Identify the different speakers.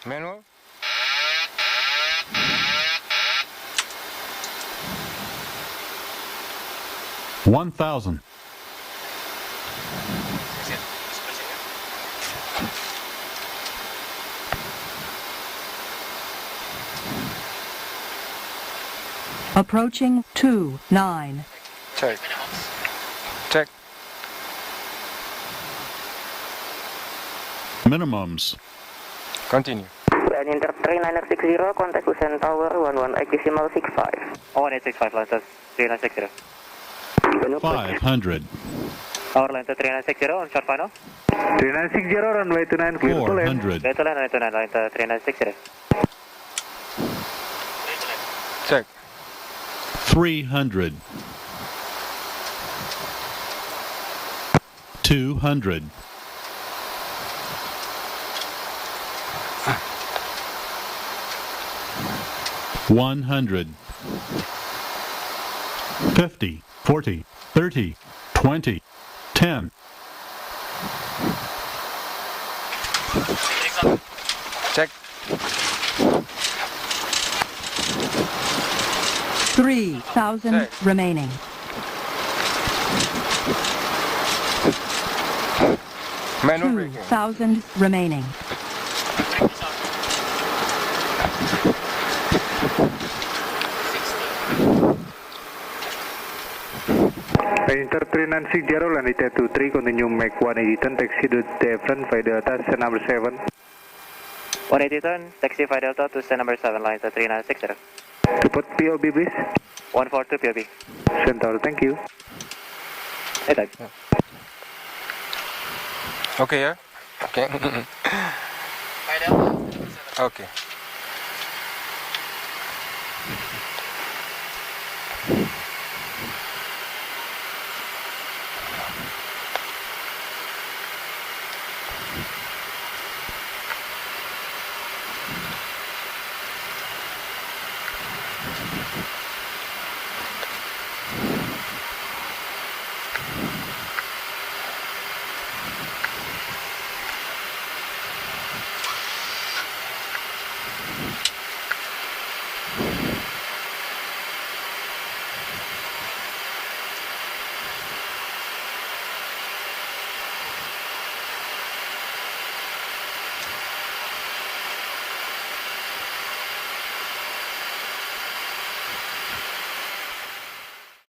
Speaker 1: Manual.
Speaker 2: One thousand.
Speaker 3: Approaching 29.
Speaker 1: Check. Check.
Speaker 2: Minimums.
Speaker 1: Continue.
Speaker 4: Brand Inter 3960, contact Busan Tower 118 decimal 65.
Speaker 5: 1865, Lantas 3960.
Speaker 2: 500.
Speaker 5: Tower Lantas 3960 on short final.
Speaker 6: 3960, runway 29, clear to land.
Speaker 2: 400.
Speaker 5: Clear to land, runway 29, Lantas 3960.
Speaker 1: Check.
Speaker 2: 300. 200. 100. 50, 40, 30, 20, 10.
Speaker 1: Check.
Speaker 3: 3,000
Speaker 1: Okay.
Speaker 3: remaining.
Speaker 1: Manual braking.
Speaker 3: 2,000 remaining.
Speaker 6: Inter 3960, land it 23, continue make 180 turn, taxi to Devon, 5 Delta, stand number 7.
Speaker 5: 180 turn, taxi 5 Delta to stand number 7, Lantas 3960.
Speaker 6: Report POB, please.
Speaker 5: 142 POB.
Speaker 6: Centaur, thank you.
Speaker 5: Hey, thanks.
Speaker 1: Okay, yeah? Okay. Okay.